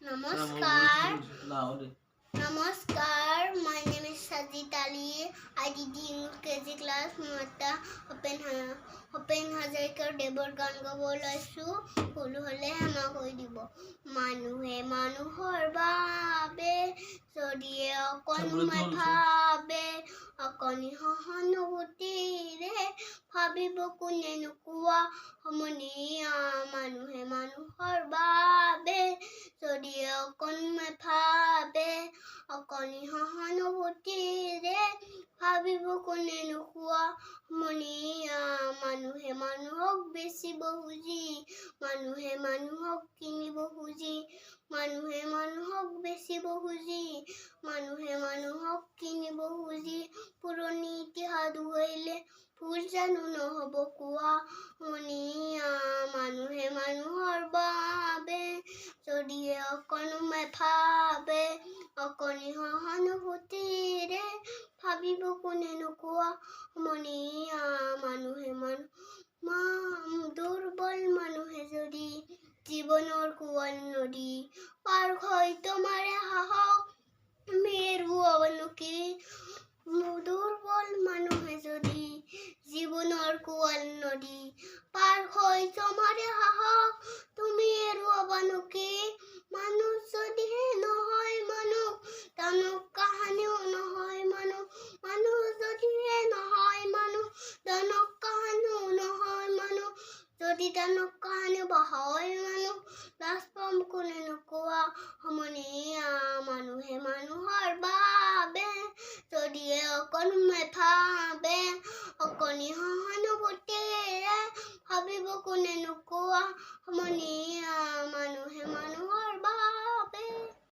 Namaskar. Namaskar. My name is Sajid Ali. I did in KG class. Mata open Hazarikar Debor গান গাব লৈছো ফুল হলে হামা কৈ দিব মানুহে মানুহৰ বাবে যদিয়ে অকণমাই ভাবে অকণি সহানুভূতিৰে ভাবিব কোনে নোকোৱা সমনীয়া মানুহে মানুহৰ বাবে যদিয়ে অকণমাই ভাবে অকণি সহানুভূতিৰে ভাবিব কোনে নোকোৱা সমনীয়া মানুহে মানুহক বেচিব খুজি মানুহে মানুহক কিনিব খুজি মানুহে মানুহক বেচিব খুজি মানুহে মানুহক কিনিব খুজি পুৰণি ইতিহাস ধুইলে ভুল জানো নহ'ব কোৱা সমনীয়া মানুহে মানুহৰ বাবে যদিয়ে অকণমাই ভাবে অকণি সহানুভূতিৰে ভাবিব কোনে নোকোৱা সমনীয়া মানুহে দুৰ্বল মানুহে যদি জীৱনৰ কোৱল নদী পাৰ হৈ তোমাৰে সাহস মেৰুৱাবনো কি দুৰ্বল মানুহে যদি জীৱনৰ কোৱল নদী পাৰ হৈ তোমাৰে সাহস তুমি এৰুৱাবানো কি মানুহ যদিহে নহয় মানুহ দানৱ কাহানিও নহয় মানুহ যদিহে নহয় মানুহ দানৱ কাহানিও নহয় মানুহ যদি দানৱ কাহানিও হয়